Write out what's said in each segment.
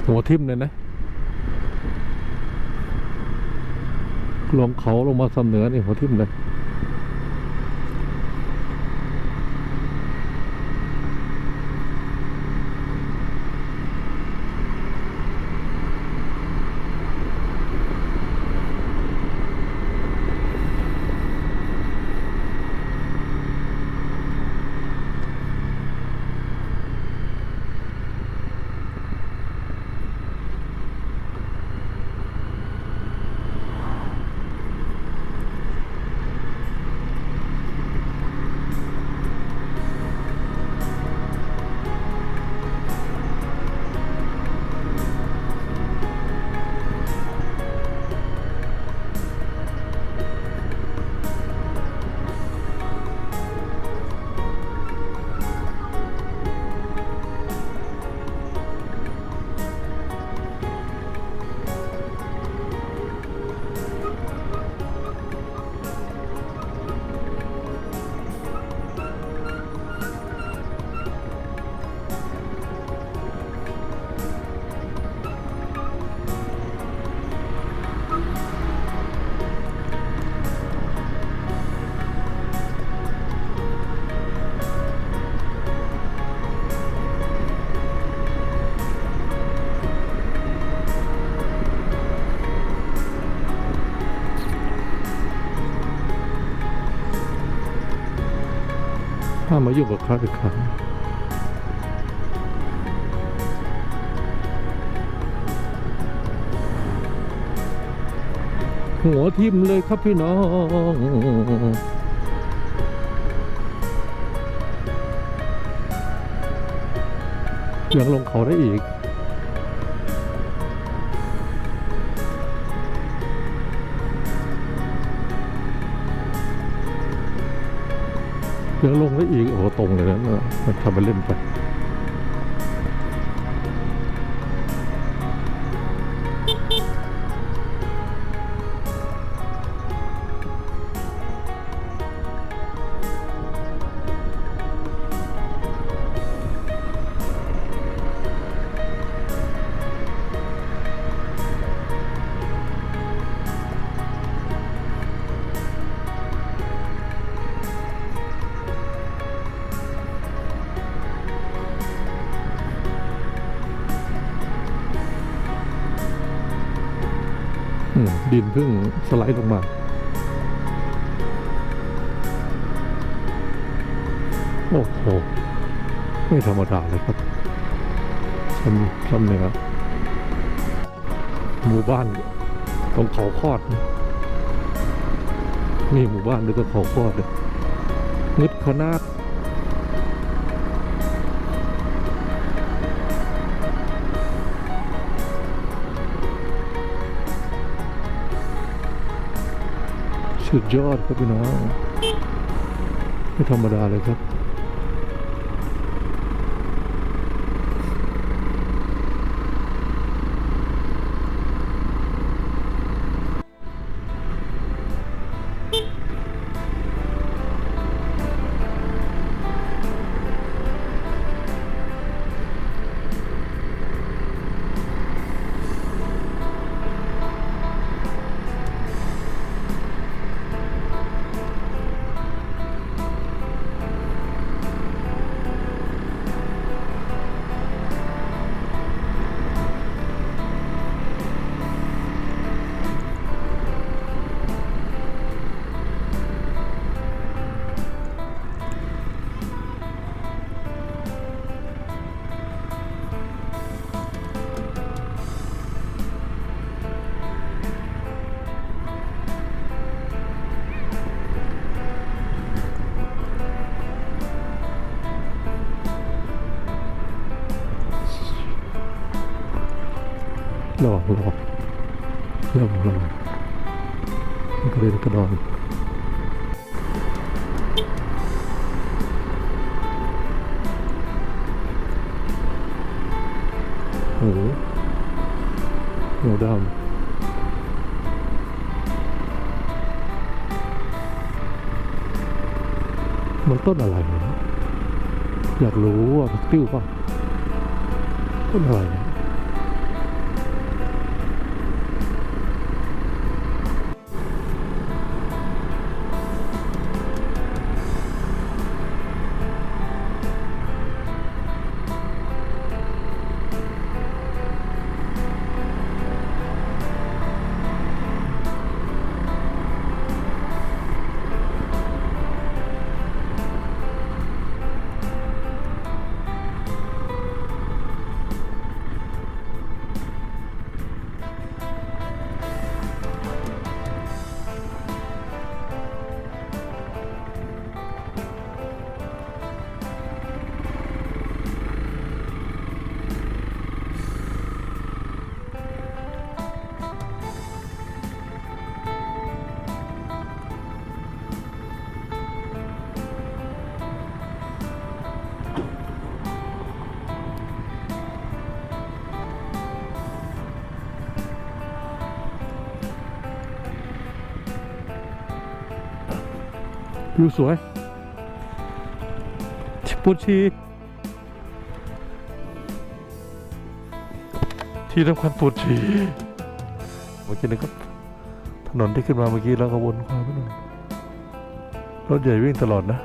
หัวทิ่มเลยนะลงเขาลงมาสำเหนือนี่หัวทิ่มเลยห้ามมายุ่งกับเขาอีกครั้งหัวทิ่มเลยครับพี่น้องยังลงเขาได้อีกยังลงได้อีกโอ้โหตรงเลยนะมันทำไปเล่นไปดินเพิ่งสไลด์ลงมาโอ้โหไม่ธรรมดาเลยครับซ้ำเหนือหมู่บ้านตรงเขาคอดนี่หมู่บ้านด้วยก็เขาคอดเลยงึดขนาดสุดยอดครับพี่น้องไม่ธรรมดาเลยครับระวังมันก็เลยกระดอนโอ้โหเหนียวดำมันต้นอะไรเนี่ยอยากรู้ว่าผักติ้วป่ะต้นอะไรเนี่ย วิวสวยปวดฉี่ที่สำคัญปวดฉี่เมื่อกี้นะครับถนนที่ขึ้นมาเมื่อกี้แล้วก็วนขวาไปหน่อยรถใหญ่วิ่งตลอดนะ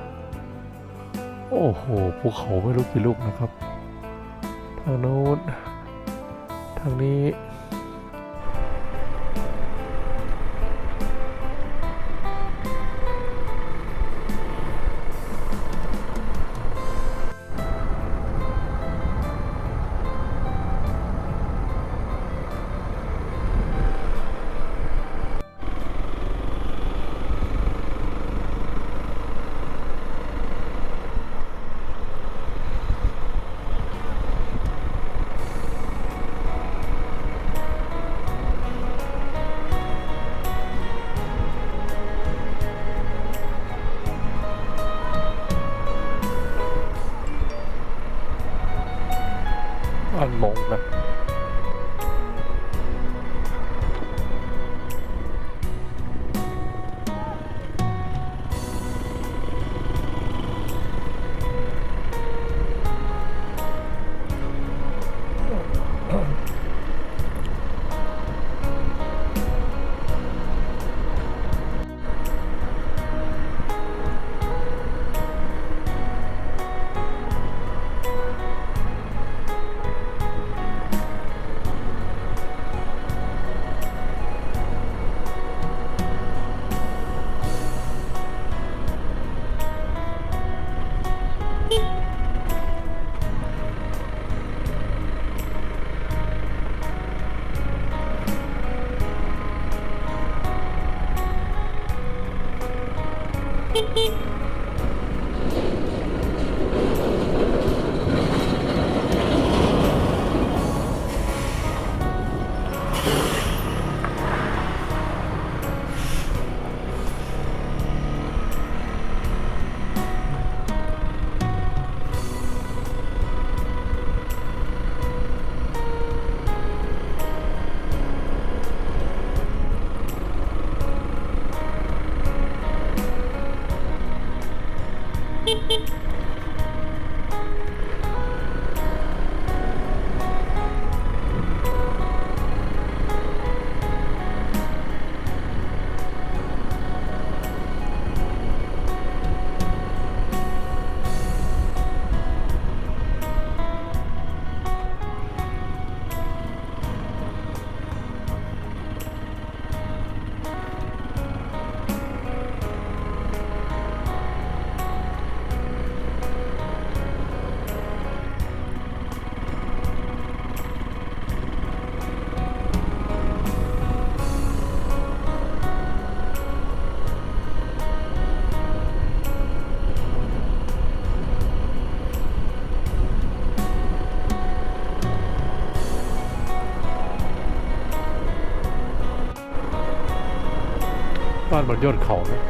โอ้โหภูเขาไม่รู้กี่ลูกนะครับทางโน้นทางนี้อันมงนะบ้านบนยอดเขานะ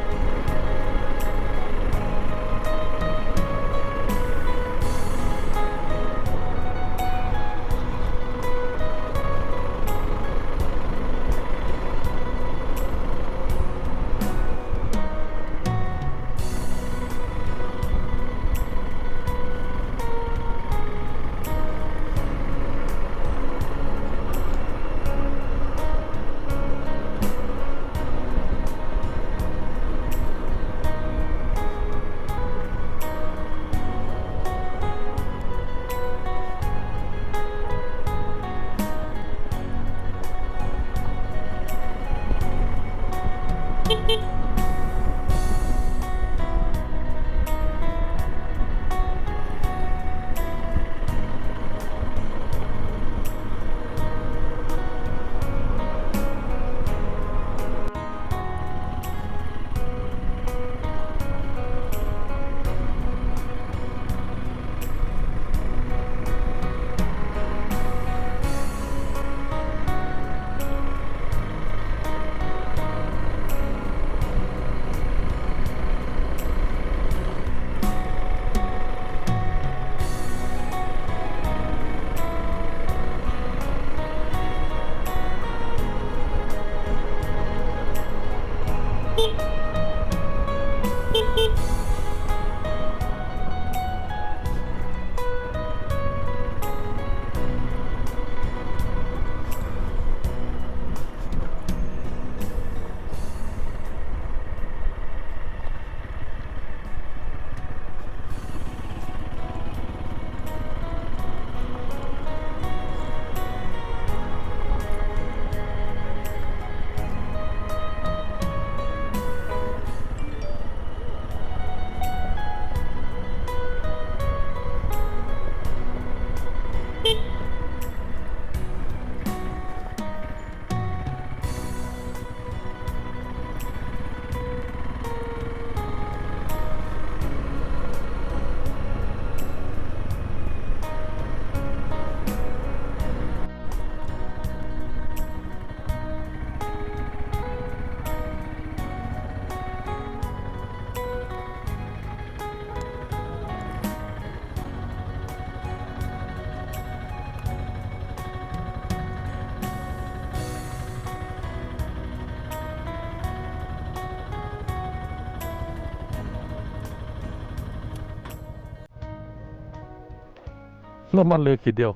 น้ำมันเหลือขีดเดียว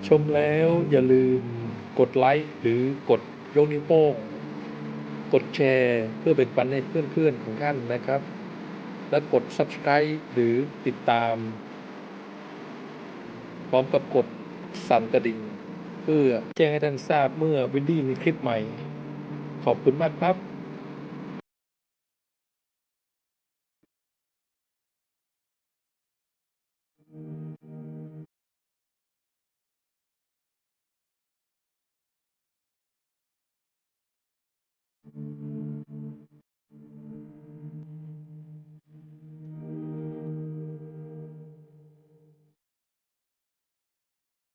ชมแล้วอย่าลืมกดไลค์หรือกดยกนิ้วโป้งกดแชร์เพื่อเป็นปันให้เพื่อนๆของท่านนะครับ และกด Subscribe หรือติดตาม พร้อมกับกดสั่นกระดิ่ง เพื่อแจ้งให้ท่านทราบเมื่อวินดี้มีคลิปใหม่ ขอบคุณมากครับ